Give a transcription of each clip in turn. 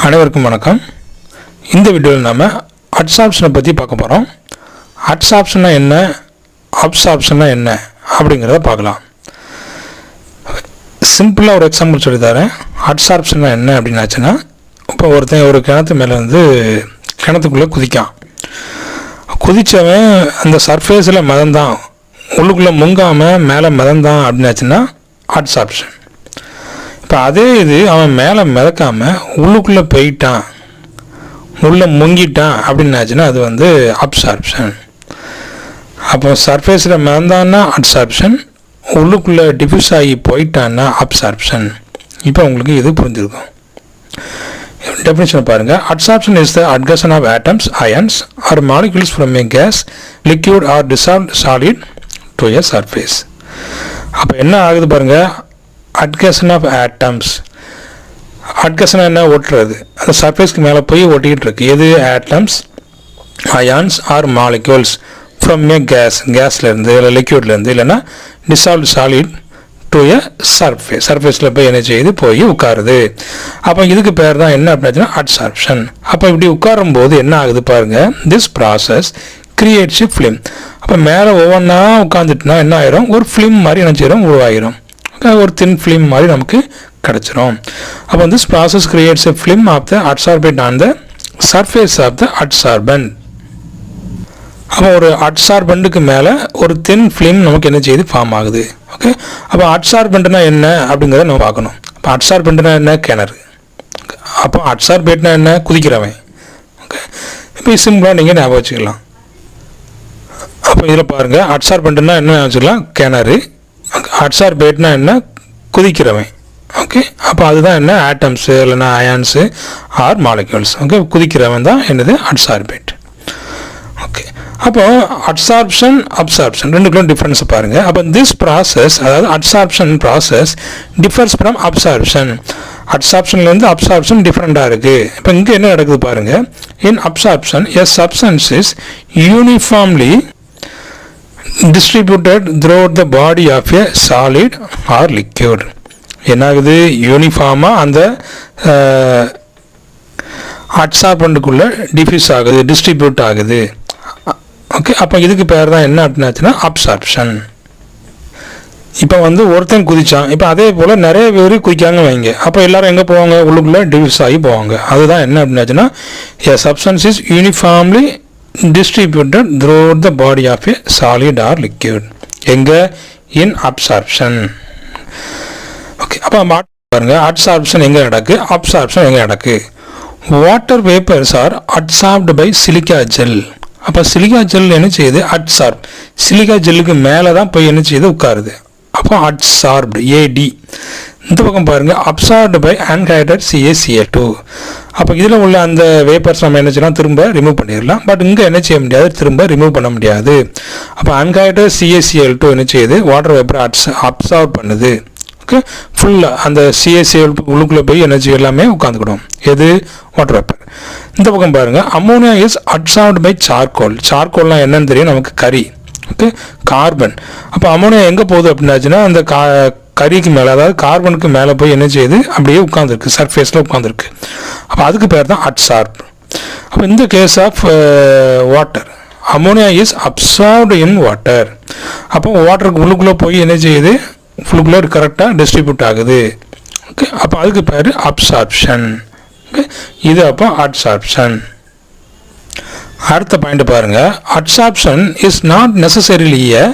அனைவருக்கும் வணக்கம். இந்த வீடியோவில் நாம் அட்சார்ப்ஷனை பற்றி பார்க்க போகிறோம். அட்சார்ப்ஷன்னா என்ன, அப்சார்ப்ஷன்னா என்ன அப்படிங்கிறத பார்க்கலாம். சிம்பிளாக ஒரு எக்ஸாம்பிள் சொல்லி தரேன். அட்சார்ப்ஷன்னா என்ன அப்படின்னாச்சுன்னா, இப்போ ஒருத்தன் ஒரு கிணத்து மேலே வந்து கிணத்துக்குள்ளே குதித்தவன் அந்த சர்ஃபேஸில் மிதந்தான், உள்ளுக்குள்ளே முங்காமல் மேலே மிதந்தான் அப்படின்னாச்சுன்னா அட்சார்ப்ஷன். இப்போ அதே இது அவன் மேலே மிதக்காமல் உள்ளுக்குள்ளே போயிட்டான், உள்ளே முங்கிட்டான் அப்படின்னாச்சுன்னா அது வந்து அப்சார்ப்ஷன். அப்போ சர்ஃபேஸில் மிதந்தான்னா அட்சார்ப்ஷன், உள்ளுக்குள்ளே டிஃப்யூஸ் ஆகி போயிட்டான்னா அப்சார்ப்ஷன். இப்போ உங்களுக்கு இது புரிஞ்சிருக்கும். டெஃபினிஷன் பாருங்கள். Adsorption is the adsorption of atoms, ions or molecules from a gas, liquid or dissolved solid to a surface. அப்போ என்ன ஆகுது பாருங்கள், adsorption of atoms. adsorption என்ன, ஒட்டுறது. அந்த சர்ஃபேஸ்க்கு மேலே போய் ஒட்டிக்கிட்டு இருக்கு. எது? Atoms, ions are molecules from a கேஸ்லேருந்து இல்லை லிக்யூட்லேருந்து இல்லைன்னா டிசால்வ்டு சாலிட் டு ஏ சர்ஃபேஸில் போய் என்ன செய்யுது, போய் உட்காருது. அப்போ இதுக்கு பேர் தான் என்ன அப்படின்னா அட்சார்ப்ஷன். அப்போ இப்படி உட்காரும் போது என்ன ஆகுது பாருங்கள், this process creates a film. அப்போ மேலே ஒவ்வொன்றா உட்காந்துட்டுனா என்ன ஆயிரும், ஒரு ஃபிலிம் மாதிரி என்ன செய்கிறோம், உருவாயிரும். ஒரு தின் ஃபிலிம் மாதிரி நமக்கு கிடச்சிரும். அப்போ this process creates a film of the adsorbate on the surface of the adsorbent. அப்போ ஒரு அட்சார்பண்ட்டுக்கு மேலே ஒரு தின் ஃபிலிம் நமக்கு என்ன செய்யுது, ஃபார்ம் ஆகுது. ஓகே, அப்போ அட்சார்பண்ட்னா என்ன அப்படிங்கிறத நம்ம பார்க்கணும். அப்போ அட்சார்பண்ட்னா என்ன, கிணறு. அப்போ அட்சார்பேட்னா என்ன, குதிக்கிறவன். ஓகே, இப்போ சிம்பிளாக நீங்கள் ஞாபகம் வச்சுக்கலாம். அப்போ இதில் பாருங்கள், அட்சார்பண்ட்னா என்ன வச்சுக்கலாம், கிணறு. அட்சார்பேட்னா என்ன, குதிக்கிறவன். ஓகே, அப்போ அதுதான் என்ன, ஆட்டம்ஸு இல்லைன்னா அயான்ஸு ஆர் மாலிக்யூல்ஸ். ஓகே, குதிக்கிறவன் தான் என்னது அட்சார்பேட். ஓகே, அப்போ அட்சார்ப்ஷன் அப்சார்ப்ஷன் ரெண்டுக்குள்ள டிஃப்ரென்ஸ் பாருங்கள். அப்போ திஸ் ப்ராசஸ், அதாவது adsorption process differs from absorption. அட்சார்ப்ஷன்லேருந்து அப்சார்ப்ஷன் டிஃப்ரெண்ட்டாக இருக்குது. இப்போ இங்கே என்ன நடக்குது பாருங்கள், in absorption a substance is uniformly distributed throughout the body of a solid or liquid. என்னாகுது, யூனிஃபார்மாக அந்த அட்சார்பண்ட்டுக்குள்ளே டிஃப்யூஸ் ஆகுது, டிஸ்ட்ரிபியூட் ஆகுது. ஓகே, அப்போ இதுக்கு பேர் தான் என்ன அப்படின்னாச்சுன்னா அப்சார்ப்ஷன். இப்போ வந்து ஒருத்தன் குதிச்சான், இப்போ அதே போல் நிறைய பேர் குதிக்காங்க வைங்க. அப்போ எல்லாரும் எங்கே போவாங்க, உள்ளுக்குள்ளே டிஃப்யூஸ் ஆகி போவாங்க. அதுதான் என்ன அப்படின்னாச்சுன்னா a substance is uniformly distributed throughout the body of a solid or liquid. எங்கே, in absorption. ஓகே, அப்போ பாருங்கள், அட்சார்ப்ஷன் எங்கே நடக்கு, அப்சார்ப்ஷன் எங்கே நடக்கு. Water vapours are adsorbed by silica gel. அப்போ சிலிக்கா ஜெல் என்ன செய்யுது, அட்சார்ப். சிலிக்கா ஜெல்லுக்கு மேலே தான் போய் என்ன செய்யுது, உட்காருது. அப்போ அட்சார்ப்டு, ஏடி. இந்த பக்கம் பாருங்கள், அப்சார்ப்டு பை அன்ஹைட்ரேட் CaCl2. அப்போ இதில் உள்ள அந்த வேப்பர்ஸ் நம்ம என்ன செய்யலாம், திரும்ப ரிமூவ் பண்ணிடலாம். பட் இங்கே என்ன செய்ய முடியாது, திரும்ப ரிமூவ் பண்ண முடியாது. அப்போ அன்ஹைட்ரேட் CaCl2 என்ன செய்யுது, வாட்டர் வேப்பரை அப்சார்ப் பண்ணுது. ஓகே, ஃபுல்லாக அந்த CaCl உள்ளுக்குள்ளே போய் என்ன செய்ய எல்லாமே உட்காந்துக்கிடும். எது, வாட்டர் வேப்பர். இந்த பக்கம் பாருங்கள், ammonia is absorbed by charcoal. சார்கோல்னால் என்னன்னு தெரியும் நமக்கு, கரி. Okay, carbon. அப்போ அம்மோனியா எங்கே போகுது அப்படின்னாச்சுன்னா அந்த கரிக்கு மேலே, அதாவது கார்பனுக்கு மேலே போய் என்ன செய்யுது, அப்படியே உட்காந்துருக்கு, சர்ஃபேஸில் உட்காந்துருக்கு. அப்போ அதுக்கு பேர் தான் அட்சார்ப். அப்போ இந்த gas of water, ammonia is absorbed in water. அப்போ வாட்டருக்கு உள்ளுக்குள்ளே போய் என்ன செய்யுது, உள்ளுக்குள்ளே கரெக்டாக டிஸ்ட்ரிபியூட் ஆகுது. ஓகே, அப்போ அதுக்கு பேர் அப்சார்ப்ஷன். ஓகே, இது அப்போ அட்சார்ப்ஷன். அடுத்த பாயிண்ட் பாருங்கள், adsorption is not necessarily a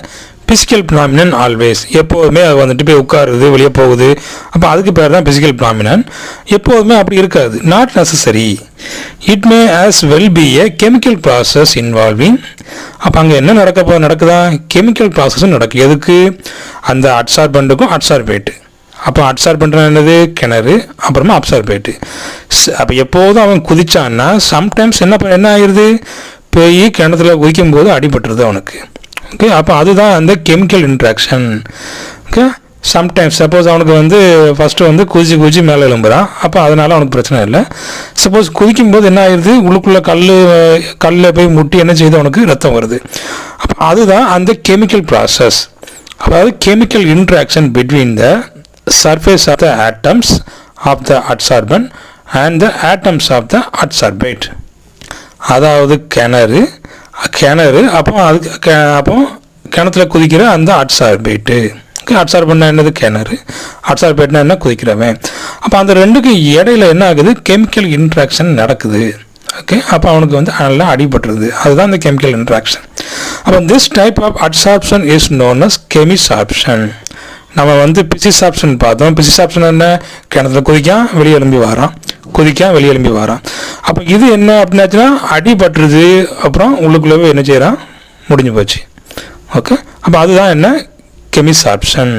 physical phenomenon always. எப்போதுமே அது வந்துட்டு போய் உட்காருது, வெளியே போகுது. அப்போ அதுக்கு பேர் தான் பிசிக்கல் பினாமினன். எப்போதுமே அப்படி இருக்காது, not necessary. It may as well be a chemical process involving. அப்போ அங்கே என்ன நடக்குதா, கெமிக்கல் ப்ராசஸும் நடக்கும். எதுக்கு, அந்த அட்சார்பண்ட்டுக்கும் அட்சார்பேட்டு. அப்போ அட்சார்பண்ட்னா என்னது, கிணறு, அப்புறமா அப்சார்பேட்டு. அப்போ எப்போதும் அவன் குதிச்சான்னா சம்டைம்ஸ் என்ன ஆயிடுது, போய் கிணத்துல குதிக்கும் போது அடிபட்டுருது அவனுக்கு. ஓகே, அப்போ அதுதான் அந்த chemical interaction. Okay, sometimes suppose அவனுக்கு வந்து ஃபஸ்ட்டு வந்து குதிச்சு மேலே எழும்புறான், அப்போ அதனால் அவனுக்கு பிரச்சனை இல்லை. சப்போஸ் குதிக்கும்போது என்ன ஆயிடுது, உள்ளுக்குள்ளே கல்லில் போய் முட்டி என்ன செய்யுது, அவனுக்கு ரத்தம் வருது. அப்போ அதுதான் அந்த கெமிக்கல் ப்ராசஸ். அதாவது chemical interaction between the surface of the atoms of the adsorbent and the atoms of the adsorbate. அதாவது கிணறு அப்போ கிணத்துல குதிக்கிற அந்த அட்சார்பேட்டு. அட்சார்பேட்னா என்னது? கிணறு. அட்சார்பேட்னா என்ன? குதிக்கிறவன். அப்போ அந்த ரெண்டுக்கும் இடையில என்ன ஆகுது? கெமிக்கல் இன்ட்ராக்ஷன் நடக்குது. ஓகே, அப்போ அவனுக்கு வந்து நல்லா அடிபட்டுருது. அதுதான் இந்த கெமிக்கல் இன்ட்ராக்ஷன். அப்போ this type of adsorption is known as chemisorption. நம்ம வந்து பிசிசார்ப்ஷன் பார்த்தோம். பிசிசார்ப்ஷன் என்ன? கிணத்துல குதிக்கான், வெளியே எழும்பி வரான். அப்போ இது என்ன அப்படின்னாச்சுன்னா அடிபட்டுருது, அப்புறம் உள்ளுக்குள்ளவே என்ன செய்கிறான்? முடிஞ்சு போச்சு. ஓகே, அப்போ அதுதான் என்ன? கெமிசார்ப்ஷன்.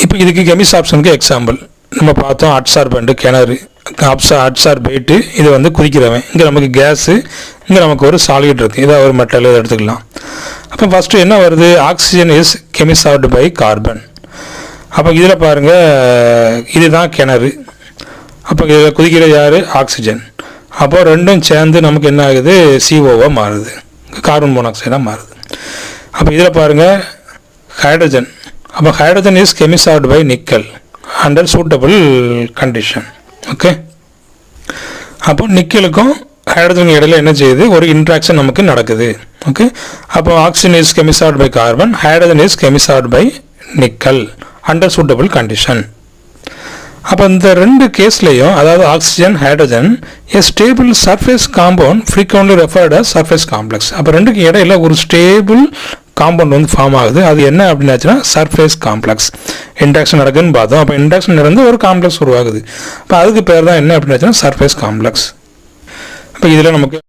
இப்போ இதுக்கு கெமிசார்ப்ஷனுக்கு எக்ஸாம்பிள் நம்ம பார்த்தோம். அட்சார்பண்ட் கிணறு, அட்சார்பேட்டு இது வந்து குதிக்கிறவன். இங்கே நமக்கு கேஸு, இங்கே நமக்கு ஒரு சாலிட் இருக்குது. இதை ஒரு மெட்டல் இதை எடுத்துக்கலாம். அப்போ ஃபஸ்ட்டு என்ன வருது? Oxygen is chemisorbed by carbon. அப்போ இதில் பாருங்கள், இதுதான் கிணறு. அப்போ இதில் குதிக்கிற யார்? ஆக்சிஜன். அப்போது ரெண்டும் சேர்ந்து நமக்கு என்ன ஆகுது? CO மாறுது, கார்பன் மோனாக்சைடாக மாறுது. அப்போ இதில் பாருங்கள் ஹைட்ரஜன். அப்போ hydrogen is chemisorbed by nickel under suitable condition. Okay, அப்போ நிக்கலுக்கும் ஹைட்ரஜனுக்கு இடையில என்ன செய்யுது? ஒரு இன்ட்ராக்ஷன் நமக்கு நடக்குது. ஓகே, அப்போ oxygen is chemisorbed by carbon, hydrogen is chemisorbed by nickel under suitable condition. அப்போ இந்த ரெண்டு கேஸ்லையும், அதாவது oxygen, hydrogen, a stable surface compound frequently referred as surface complex. அப்போ ரெண்டுக்கு இடையில ஒரு ஸ்டேபிள் காம்பவுண்ட் வந்து ஃபார்ம் ஆகுது. அது என்ன அப்படின்னாச்சுன்னா சர்ஃபேஸ் காம்ப்ளெக்ஸ். இன்ட்ராக்ஷன் நடக்குதுன்னு பார்த்தோம். அப்போ இன்ட்ராக்ஷன் நடந்து ஒரு காம்ப்ளெக்ஸ் உருவாகுது. அப்போ அதுக்கு பேர் தான் என்ன அப்படின்னாச்சுன்னா சர்ஃபேஸ் காம்ப்ளெக்ஸ். இப்போ இதில் நமக்கு